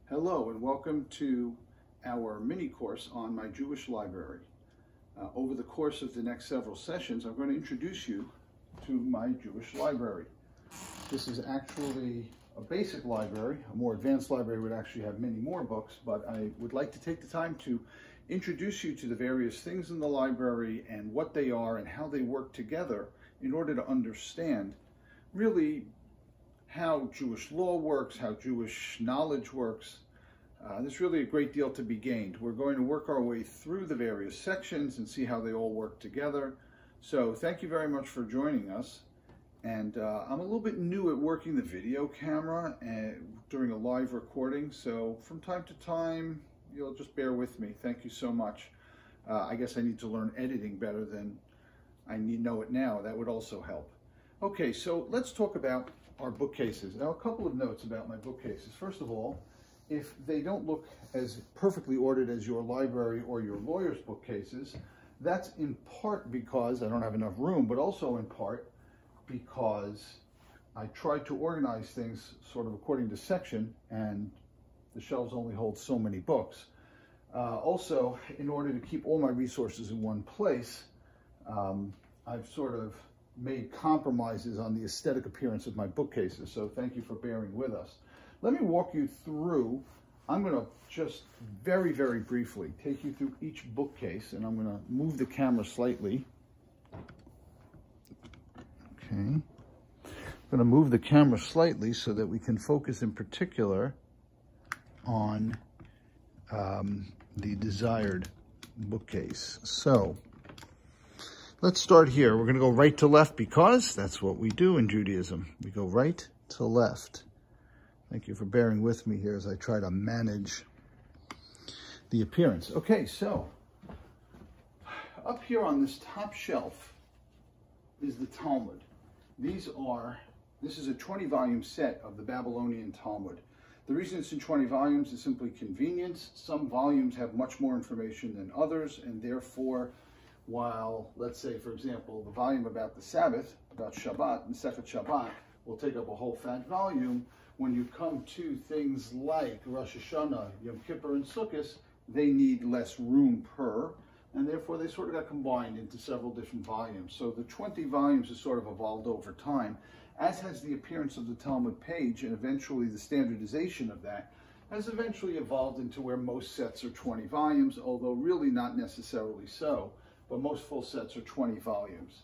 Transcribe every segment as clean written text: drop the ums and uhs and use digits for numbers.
Hello and welcome to our mini course on my Jewish library. Over the course of the next several sessions, I'm going to introduce you to my Jewish library. This is actually a basic library. A more advanced library would actually have many more books, but I would like to take the time to introduce you to the various things in the library and what they are and how they work together in order to understand really how Jewish law works, how Jewish knowledge works. There's really a great deal to be gained. We're going to work our way through the various sections and see how they all work together. So thank you very much for joining us. And I'm a little bit new at working the video camera during a live recording, so from time to time, you'll just bear with me. Thank you so much. I guess I need to learn editing better than I know it now. That would also help. Okay, so let's talk about our bookcases. Now, a couple of notes about my bookcases. First of all, if they don't look as perfectly ordered as your library or your lawyer's bookcases, that's in part because I don't have enough room, but also in part because I tried to organize things sort of according to section, and the shelves only hold so many books. Also, in order to keep all my resources in one place, I've sort of made compromises on the aesthetic appearance of my bookcases, so thank you for bearing with us. Let me walk you through. I'm going to just very, very briefly take you through each bookcase, and I'm going to move the camera slightly. Okay. I'm going to move the camera slightly so that we can focus in particular on the desired bookcase. So let's start here. We're going to go right to left because that's what we do in Judaism. We go right to left. Thank you for bearing with me here as I try to manage the appearance. Okay, so up here on this top shelf is the Talmud. This is a 20-volume set of the Babylonian Talmud. The reason it's in 20 volumes is simply convenience. Some volumes have much more information than others, and therefore, while, let's say, for example, the volume about the Sabbath, about Shabbat, Masechet Shabbat, will take up a whole fat volume, when you come to things like Rosh Hashanah, Yom Kippur, and Sukkot, they need less room per, and therefore they sort of got combined into several different volumes. So the 20 volumes has sort of evolved over time, as has the appearance of the Talmud page, and eventually the standardization of that has eventually evolved into where most sets are 20 volumes, although really not necessarily so, but most full sets are 20 volumes.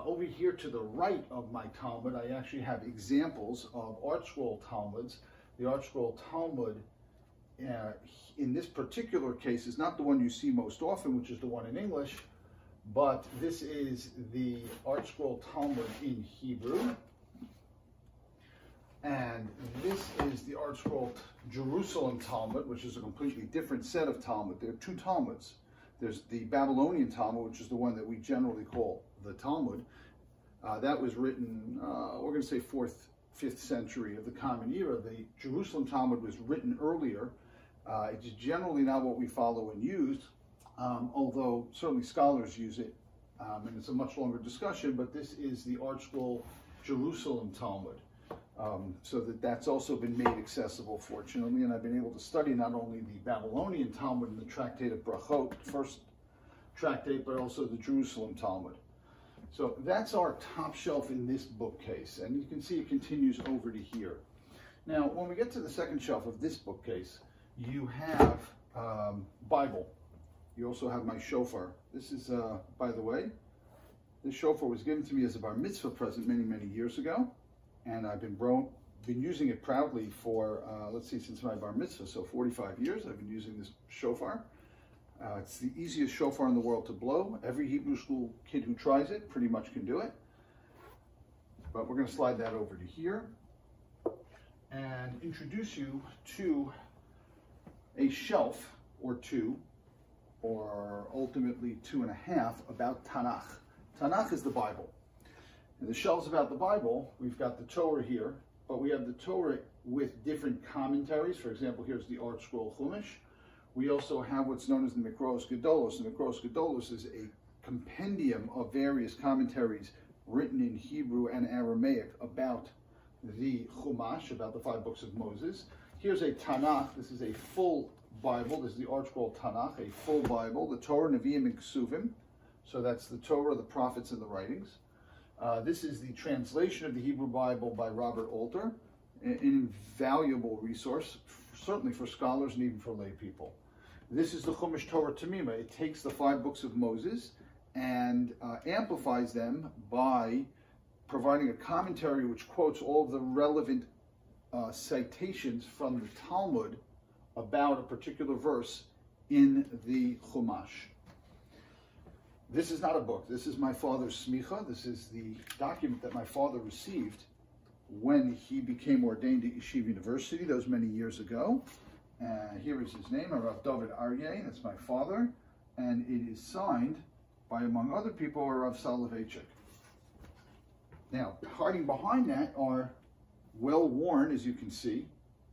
Over here to the right of my Talmud, I actually have examples of ArtScroll Talmuds. The ArtScroll Talmud, in this particular case, is not the one you see most often, which is the one in English, but this is the ArtScroll Talmud in Hebrew. And this is the ArtScroll Jerusalem Talmud, which is a completely different set of Talmud. There are two Talmuds. There's the Babylonian Talmud, which is the one that we generally call the Talmud. That was written, we're going to say 4th, 5th century of the Common Era. The Jerusalem Talmud was written earlier. It's generally not what we follow and use, although certainly scholars use it, and it's a much longer discussion, but this is the ArtScroll Jerusalem Talmud. So that's also been made accessible, fortunately, and I've been able to study not only the Babylonian Talmud and the Tractate of Brachot, the first tractate, but also the Jerusalem Talmud. So that's our top shelf in this bookcase, and you can see it continues over to here. Now, when we get to the second shelf of this bookcase, you have Bible. You also have my shofar. This is, by the way, this shofar was given to me as a bar mitzvah present many, many years ago. And I've been using it proudly for, let's see, since my bar mitzvah, so 45 years I've been using this shofar. It's the easiest shofar in the world to blow. Every Hebrew school kid who tries it pretty much can do it. But we're going to slide that over to here and introduce you to a shelf or two, or ultimately 2.5, about Tanakh. Tanakh is the Bible. And the shelves about the Bible, we've got the Torah here, but we have the Torah with different commentaries. For example, here's the ArtScroll Chumash. We also have what's known as the Mikros Gedolos. The Mikros Gedolos is a compendium of various commentaries written in Hebrew and Aramaic about the Chumash, about the 5 books of Moses. here's a Tanakh. This is a full Bible. This is the ArtScroll Tanakh, a full Bible. The Torah, Nevi'im, and Ksuvim. So that's the Torah, the prophets, and the writings. This is the translation of the Hebrew Bible by Robert Alter, an invaluable resource, certainly for scholars and even for lay people. This is the Chumash Torah Tamima. It takes the 5 books of Moses and amplifies them by providing a commentary which quotes all of the relevant citations from the Talmud about a particular verse in the Chumash. This is not a book. This is my father's smicha. This is the document that my father received when he became ordained at Yeshiva University those many years ago. Here is his name, Rav David Aryeh. That's my father. And it is signed by, among other people, Rav Soloveitchik. Now, hiding behind that are well-worn, as you can see.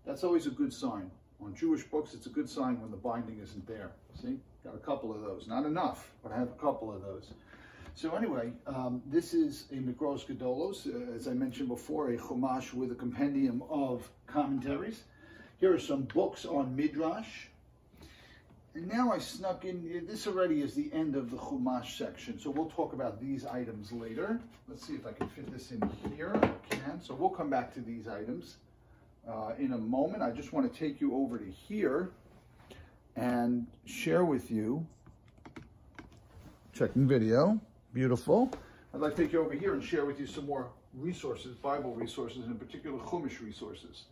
That's always a good sign. On Jewish books, it's a good sign when the binding isn't there. See? Got a couple of those. Not enough, but I have a couple of those. So anyway, this is a Mikros Gedolos, as I mentioned before, a Chumash with a compendium of commentaries. Here are some books on Midrash. And now I snuck in, this already is the end of the Chumash section, so we'll talk about these items later. Let's see if I can fit this in here. I can. So we'll come back to these items in a moment. I just want to take you over to here and share with you, checking video, beautiful. I'd like to take you over here and share with you some more resources, Bible resources, in particular Chumash resources.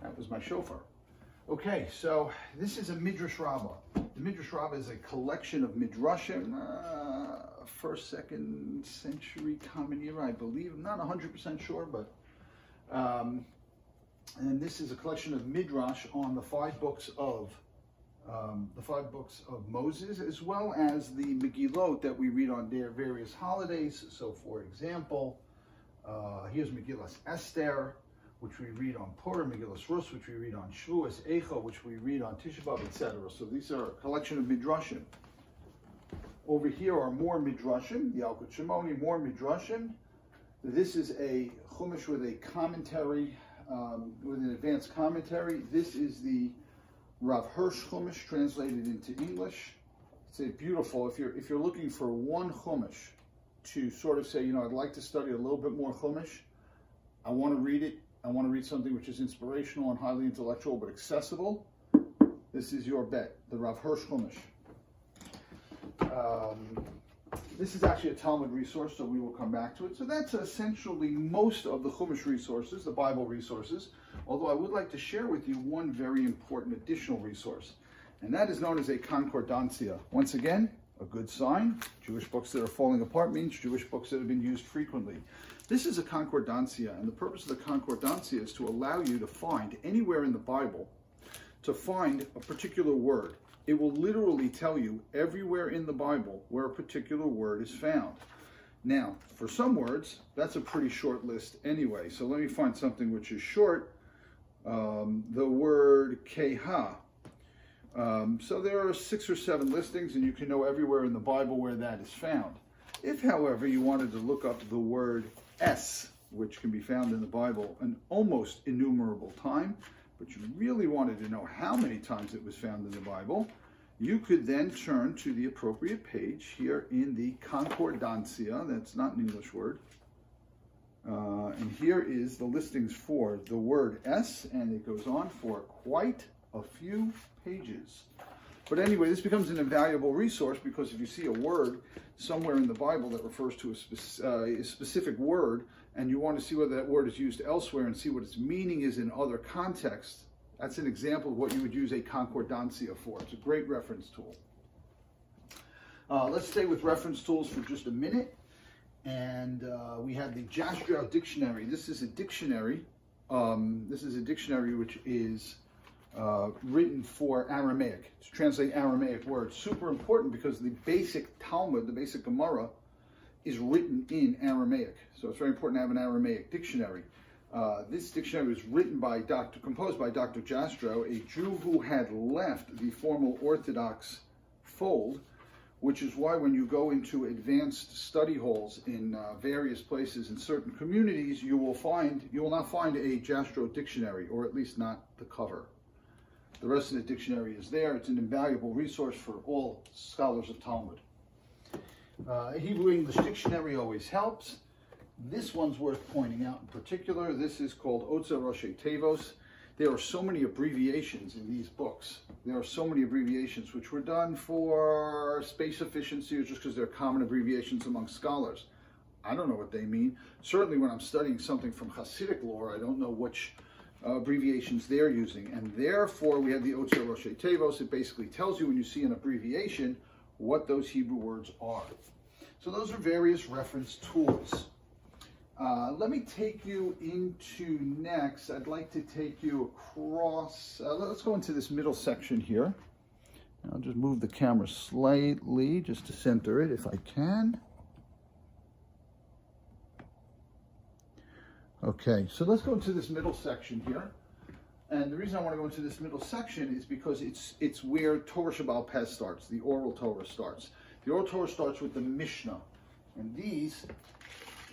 That was my shofar. Okay, so this is a Midrash Rabbah. The Midrash Rabbah is a collection of Midrashim, 1st, 2nd century Common Era, I believe. I'm not 100% sure, but and this is a collection of Midrash on the 5 books of Moses, as well as the Megillot that we read on their various holidays. So, for example, here's Megillas Esther, which we read on Purim, Megillas Rus, which we read on Shavuos, Eicha, which we read on Tisha B'Av, etc. So these are a collection of Midrashim. Over here are more Midrashim, the Yalkut Shimoni, more Midrashim. This is a Chumash with a commentary, with an advanced commentary. This is the Rav Hirsch Chumash translated into English. It's a beautiful, if you're looking for one Chumash to sort of say, you know, I'd like to study a little bit more Chumash, I want to read it, I want to read something which is inspirational and highly intellectual but accessible, this is your bet, the Rav Hirsch Chumash. This is actually a Talmud resource, so we will come back to it. So that's essentially most of the Chumash resources, the Bible resources, although I would like to share with you one very important additional resource, and that is known as a concordancia. Once again, a good sign. Jewish books that are falling apart means Jewish books that have been used frequently. This is a concordancia, and the purpose of the concordancia is to allow you to find anywhere in the Bible, to find a particular word. It will literally tell you everywhere in the Bible where a particular word is found. Now, for some words, that's a pretty short list anyway. So let me find something which is short. The word keha. So there are 6 or 7 listings, and you can know everywhere in the Bible where that is found. If, however, you wanted to look up the word es, which can be found in the Bible an almost innumerable time, but you really wanted to know how many times it was found in the Bible, you could then turn to the appropriate page here in the concordancia. That's not an English word. And here is the listings for the word es, and it goes on for quite a few pages. But anyway, this becomes an invaluable resource, because if you see a word somewhere in the Bible that refers to a specific word, and you want to see whether that word is used elsewhere and see what its meaning is in other contexts, that's an example of what you would use a concordancia for. It's a great reference tool. Let's stay with reference tools for just a minute. And we have the Jastrow Dictionary. This is a dictionary. Which is written for Aramaic, to translate Aramaic words. Super important, because the basic Talmud, the basic Gemara, is written in Aramaic. So it's very important to have an Aramaic dictionary. This dictionary was written by composed by Dr. Jastrow, a Jew who had left the formal Orthodox fold, which is why when you go into advanced study halls in various places in certain communities, you will not find a Jastrow dictionary, or at least not the cover. The rest of the dictionary is there. It's an invaluable resource for all scholars of Talmud. Hebrew English Dictionary always helps. This one's worth pointing out in particular. This is called Otzer Roshei Tevos. There are so many abbreviations in these books. There are so many abbreviations which were done for space efficiency or just because they're common abbreviations among scholars. I don't know what they mean. Certainly when I'm studying something from Hasidic lore, I don't know which abbreviations they're using. And therefore, we have the Otzer Roshei Tevos. It basically tells you when you see an abbreviation what those Hebrew words are. So those are various reference tools. Let me take you into next. I'd like to take you across. Let's go into this middle section here. I'll just move the camera slightly just to center it if I can. Okay, so let's go into this middle section here. And the reason I want to go into this middle section is because it's where Torah Shebaal Peh starts, the oral Torah starts. The oral Torah starts with the Mishnah. And these,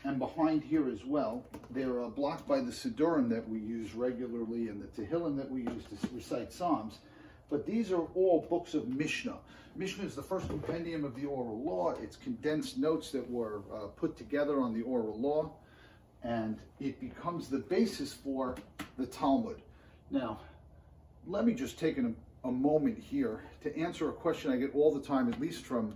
and behind here as well, they're blocked by the Siddurim that we use regularly and the Tehillim that we use to recite Psalms. But these are all books of Mishnah. Mishnah is the first compendium of the oral law. It's condensed notes that were put together on the oral law. And it becomes the basis for the Talmud. Now, let me just take a moment here to answer a question I get all the time, at least from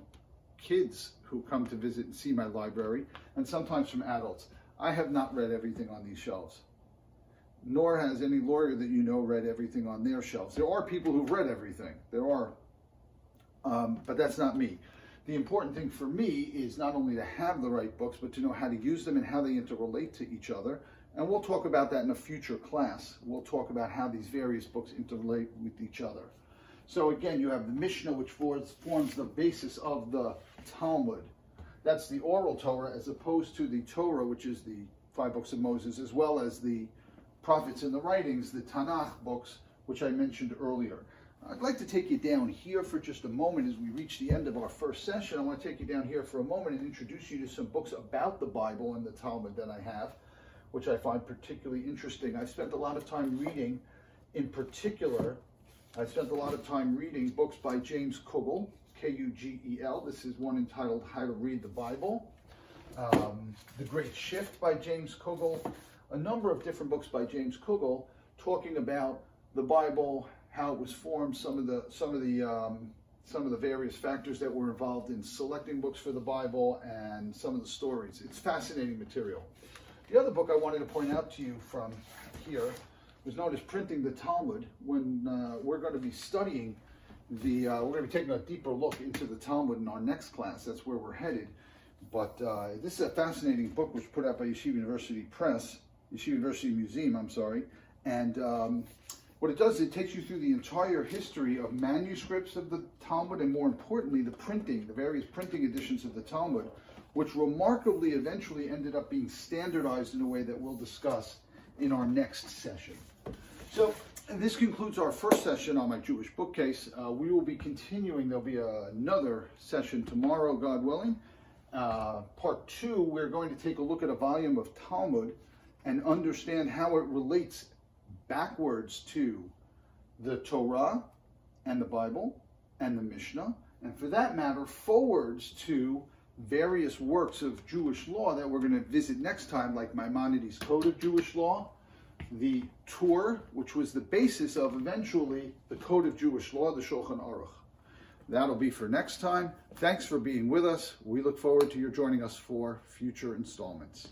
kids who come to visit and see my library, and sometimes from adults. I have not read everything on these shelves, nor has any lawyer that you know read everything on their shelves. There are people who've read everything. There are, but that's not me. The important thing for me is not only to have the right books, but to know how to use them and how they interrelate to each other. And we'll talk about that in a future class. We'll talk about how these various books interrelate with each other. So again, you have the Mishnah, which forms the basis of the Talmud. That's the oral Torah, as opposed to the Torah, which is the 5 books of Moses, as well as the prophets and the writings, the Tanakh books, which I mentioned earlier. I'd like to take you down here for just a moment as we reach the end of our first session. I want to take you down here for a moment and introduce you to some books about the Bible and the Talmud that I have, which I find particularly interesting. I've spent a lot of time reading, in particular, books by James Kugel, K-U-G-E-L. This is one entitled How to Read the Bible. The Great Shift by James Kugel. A number of different books by James Kugel talking about the Bible, how it was formed, some of the various factors that were involved in selecting books for the Bible, and some of the stories. It's fascinating material. The other book I wanted to point out to you from here was known as Printing the Talmud. When we're going to be studying we're going to be taking a deeper look into the Talmud in our next class. That's where we're headed. But this is a fascinating book, which was put out by Yeshiva University Museum, I'm sorry. And what it does is it takes you through the entire history of manuscripts of the Talmud, and more importantly, the various printing editions of the Talmud, which remarkably eventually ended up being standardized in a way that we'll discuss in our next session. So this concludes our first session on my Jewish bookcase. We will be continuing. There'll be another session tomorrow, God willing. Part 2, we're going to take a look at a volume of Talmud and understand how it relates backwards to the Torah and the Bible and the Mishnah, and for that matter, forwards to various works of Jewish law that we're going to visit next time, like Maimonides' Code of Jewish Law, the Torah, which was the basis of eventually the Code of Jewish Law, the Shulchan Aruch. That'll be for next time. Thanks for being with us. We look forward to your joining us for future installments.